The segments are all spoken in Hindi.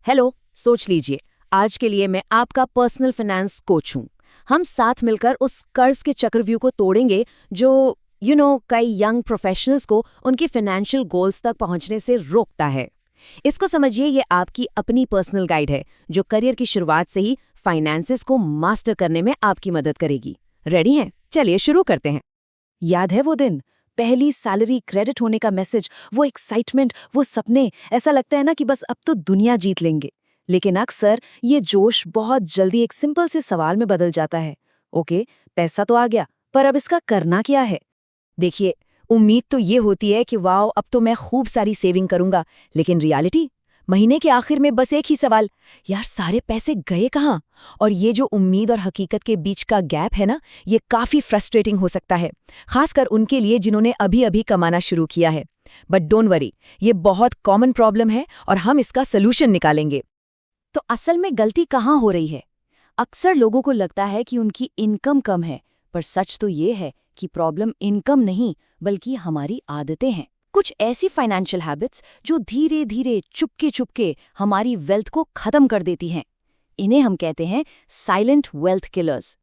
हेलो, सोच लीजिए, आज के लिए मैं आपका पर्सनल फाइनेंस कोच हूँ। हम साथ मिलकर उस कर्ज के चक्रव्यूह को तोड़ेंगे जो कई यंग प्रोफेशनल्स को उनकी फाइनेंशियल गोल्स तक पहुंचने से रोकता है। इसको समझिए, ये आपकी अपनी पर्सनल गाइड है जो करियर की शुरुआत से ही फाइनेंसेस को मास्टर करने में आपकी मदद करेगी। रेडी हैं? चलिए शुरू करते हैं। याद है वो दिन, पहली सैलरी क्रेडिट होने का मैसेज, वो एक्साइटमेंट, वो सपने। ऐसा लगता है ना कि बस अब तो दुनिया जीत लेंगे। लेकिन अक्सर ये जोश बहुत जल्दी एक सिंपल से सवाल में बदल जाता है। ओके, पैसा तो आ गया, पर अब इसका करना क्या है? देखिए, उम्मीद तो ये होती है कि वाओ, अब तो मैं खूब सारी सेविंग करूंगा। लेकिन रियलिटी, महीने के आखिर में बस एक ही सवाल, यार सारे पैसे गए कहाँ? और ये जो उम्मीद और हकीकत के बीच का गैप है ना, ये काफी फ्रस्ट्रेटिंग हो सकता है, खासकर उनके लिए जिन्होंने अभी अभी कमाना शुरू किया है। बट डोंट वरी, ये बहुत कॉमन प्रॉब्लम है और हम इसका सोल्यूशन निकालेंगे। तो असल में गलती कहाँ हो रही है? अक्सर लोगों को लगता है कि उनकी इनकम कम है, पर सच तो ये है कि प्रॉब्लम इनकम नहीं बल्कि हमारी आदतें हैं। कुछ ऐसी फाइनेंशियल हैबिट्स जो धीरे धीरे चुपके चुपके हमारी वेल्थ को खत्म कर देती हैं। इन्हें हम कहते हैं साइलेंट वेल्थ किलर्स।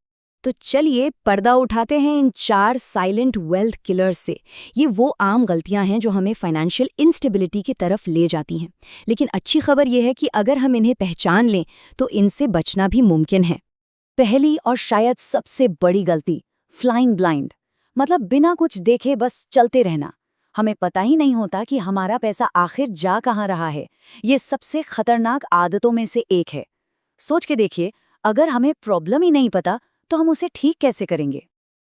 तो चलिए पर्दा उठाते हैं इन 4 साइलेंट वेल्थ किलर्स से। ये वो आम गलतियां हैं जो हमें फाइनेंशियल इंस्टेबिलिटी की तरफ ले जाती हैं। लेकिन अच्छी खबर यह है कि अगर हम इन्हें पहचान लें तो इनसे बचना भी मुमकिन है। पहली और शायद सबसे बड़ी गलती, फ्लाइंग ब्लाइंड, मतलब बिना कुछ देखे बस चलते रहना। हमें पता ही नहीं होता कि हमारा पैसा आखिर जा कहाँ रहा है। ये सबसे खतरनाक आदतों में से एक है। सोच के देखिए, अगर हमें प्रॉब्लम ही नहीं पता तो हम उसे ठीक कैसे करेंगे?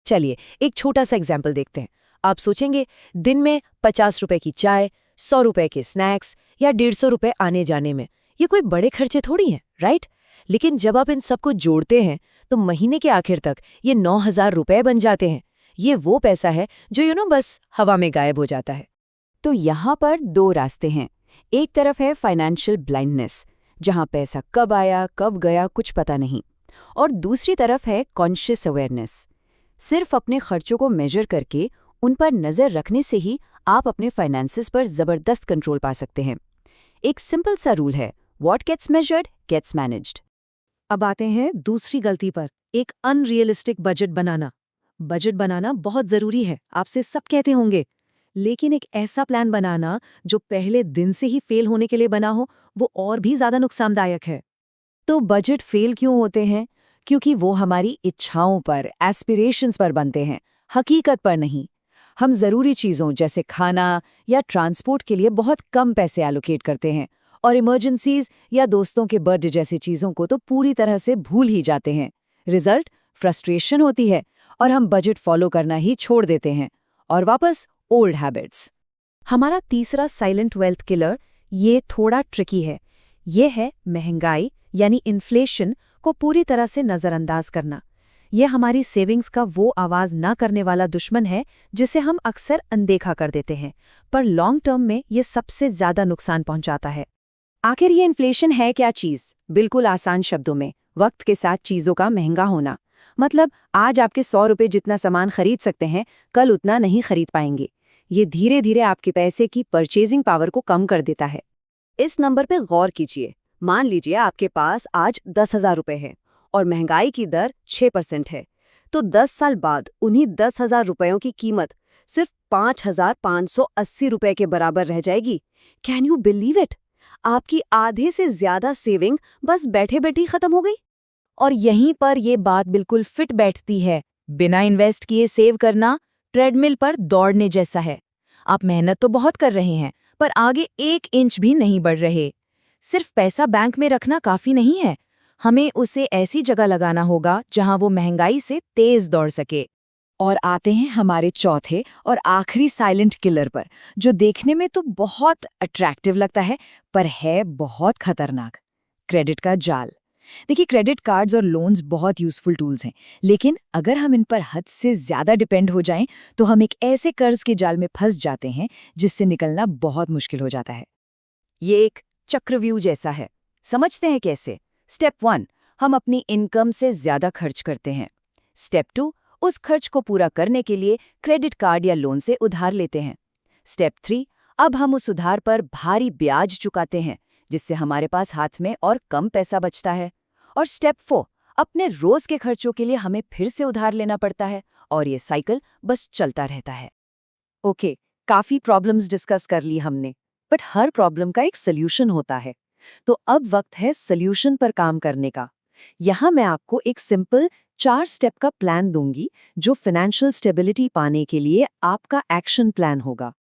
चलिए एक छोटा सा एग्जाम्पल देखते हैं। आप सोचेंगे, दिन में 50 रुपए की चाय, 100 रुपए के स्नैक्स या 150 रुपए आने जाने में, ये कोई बड़े खर्चे थोड़ी हैं, राइट? लेकिन जब आप इन सबको जोड़ते हैं तो महीने के आखिर तक ये 9,000 रुपए बन जाते हैं। ये वो पैसा है जो बस हवा में गायब हो जाता है। तो यहाँ पर 2 रास्ते हैं। एक तरफ है फाइनेंशियल ब्लाइंडनेस, जहाँ पैसा कब आया कब गया कुछ पता नहीं। और दूसरी तरफ है कॉन्शियस अवेयरनेस। सिर्फ अपने खर्चों को मेजर करके उन पर नज़र रखने से ही आप अपने फाइनेंसेस पर ज़बरदस्त कंट्रोल पा सकते हैं। एक सिंपल सा रूल है, what gets measured gets managed. अब आते हैं दूसरी गलती पर, एक अनरियलिस्टिक बजट बनाना। बजट बनाना बहुत ज़रूरी है, आपसे सब कहते होंगे। लेकिन एक ऐसा प्लान बनाना जो पहले दिन से ही फेल होने के लिए बना हो, वो और भी ज़्यादा नुकसानदायक है। तो बजट फेल क्यों होते हैं? क्योंकि वो हमारी इच्छाओं पर, एस्पिरेशंस पर बनते हैं, हकीकत पर नहीं। हम ज़रूरी चीज़ों जैसे खाना या ट्रांसपोर्ट के लिए बहुत कम पैसे एलोकेट करते हैं और इमरजेंसीज या दोस्तों के बर्थडे जैसी चीज़ों को तो पूरी तरह से भूल ही जाते हैं। रिजल्ट, फ्रस्ट्रेशन होती है और हम बजट फॉलो करना ही छोड़ देते हैं और वापस ओल्ड हैबिट्स। हमारा तीसरा साइलेंट वेल्थ किलर ये थोड़ा ट्रिकी है। ये है महंगाई यानी इन्फ्लेशन को पूरी तरह से नज़रअंदाज करना। यह हमारी सेविंग्स का वो आवाज़ ना करने वाला दुश्मन है जिसे हम अक्सर अनदेखा कर देते हैं, पर लॉन्ग टर्म में ये सबसे ज़्यादा नुकसान पहुंचाता है। आखिर ये इन्फ्लेशन है क्या चीज़? बिल्कुल आसान शब्दों में, वक्त के साथ चीज़ों का महंगा होना। मतलब आज आपके 100 रुपये जितना सामान खरीद सकते हैं, कल उतना नहीं खरीद पाएंगे। ये धीरे धीरे आपके पैसे की परचेजिंग पावर को कम कर देता है। इस नंबर पे गौर कीजिए। मान लीजिए आपके पास आज 10,000 रुपये है और महंगाई की दर 6% है, तो 10 साल बाद उन्हीं 10,000 रुपयों की कीमत सिर्फ 5,580 रुपये के बराबर रह जाएगी। Can you believe it? आपकी आधे से ज्यादा सेविंग बस बैठे बैठे खत्म हो गई। और यहीं पर ये बात बिल्कुल फिट बैठती है। बिना इन्वेस्ट किए सेव करना ट्रेडमिल पर दौड़ने जैसा है। आप मेहनत तो बहुत कर रहे हैं, पर आगे 1 इंच भी नहीं बढ़ रहे। सिर्फ पैसा बैंक में रखना काफी नहीं है, हमें उसे ऐसी जगह लगाना होगा जहां वो महंगाई से तेज दौड़ सके। और आते हैं हमारे चौथे और आखिरी साइलेंट किलर पर, जो देखने में तो बहुत अट्रैक्टिव लगता है पर है बहुत खतरनाक, क्रेडिट का जाल। देखिए, क्रेडिट कार्ड्स और लोन्स बहुत यूजफुल टूल्स हैं, लेकिन अगर हम इन पर हद से ज्यादा डिपेंड हो जाएं तो हम एक ऐसे कर्ज के जाल में फंस जाते हैं जिससे निकलना बहुत मुश्किल हो जाता है। ये एक चक्रव्यूह जैसा है। समझते हैं कैसे? स्टेप 1, हम अपनी इनकम से ज्यादा खर्च करते हैं। स्टेप 2, उस खर्च को पूरा करने के लिए क्रेडिट कार्ड या लोन से उधार लेते हैं। स्टेप 3, अब हम उस उधार पर भारी ब्याज चुकाते हैं, जिससे हमारे पास हाथ में और कम पैसा बचता है। और स्टेप 4, अपने रोज के खर्चों के लिए हमें फिर से उधार लेना पड़ता है और ये साइकिल बस चलता रहता है। ओके, काफी प्रॉब्लम्स डिस्कस कर ली हमने, बट हर प्रॉब्लम का एक सोल्यूशन होता है। तो अब वक्त है सोल्यूशन पर काम करने का। यहाँ मैं आपको एक सिंपल 4 स्टेप का प्लान दूंगी जो फाइनेंशियल स्टेबिलिटी पाने के लिए आपका एक्शन प्लान होगा।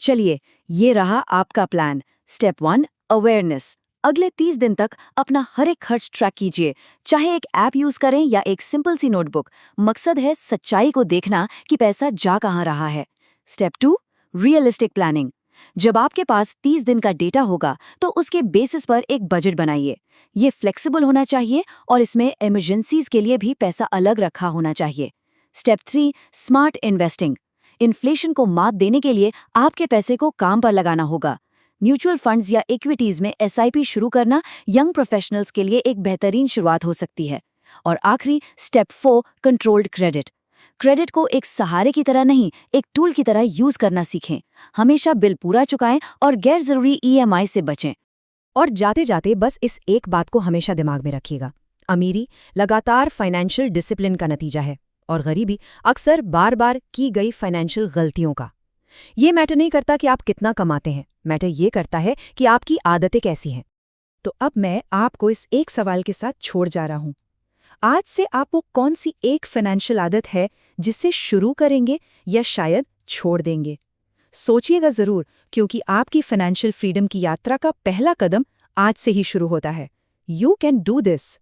चलिए, ये रहा आपका प्लान। Step 1, awareness. अगले 30 दिन तक अपना हर एक खर्च ट्रैक कीजिए, चाहे एक ऐप यूज करें या एक सिंपल सी नोटबुक। मकसद है सच्चाई को देखना कि पैसा जा कहाँ रहा है। Step 2, realistic planning. जब आपके पास 30 दिन का डेटा होगा तो उसके बेसिस पर एक बजट बनाइए। ये फ्लेक्सिबल होना चाहिए और इसमें इमरजेंसीज के लिए भी पैसा अलग रखा होना चाहिए। Step 3, smart investing. इन्फ्लेशन को मात देने के लिए आपके पैसे को काम पर लगाना होगा। म्यूचुअल फंड्स या इक्विटीज में एसआईपी शुरू करना यंग प्रोफेशनल्स के लिए एक बेहतरीन शुरुआत हो सकती है। और आखिरी स्टेप 4, कंट्रोल्ड क्रेडिट। क्रेडिट को एक सहारे की तरह नहीं, एक टूल की तरह यूज करना सीखें। हमेशा बिल पूरा चुकाएं और गैर जरूरी ईएमआई से बचें। और जाते जाते बस इस एक बात को हमेशा दिमाग में रखिएगा, अमीरी लगातार फाइनेंशियल डिसिप्लिन का नतीजा है और गरीबी अक्सर बार बार की गई फाइनेंशियल गलतियों का। ये मैटर नहीं करता कि आप कितना कमाते हैं, मैटर ये करता है कि आपकी आदतें कैसी हैं। तो अब मैं आपको इस एक सवाल के साथ छोड़ जा रहा हूं। आज से आप वो कौन सी एक फाइनेंशियल आदत है जिससे शुरू करेंगे या शायद छोड़ देंगे? सोचिएगा जरूर, क्योंकि आपकी फाइनेंशियल फ्रीडम की यात्रा का पहला कदम आज से ही शुरू होता है। You can do this.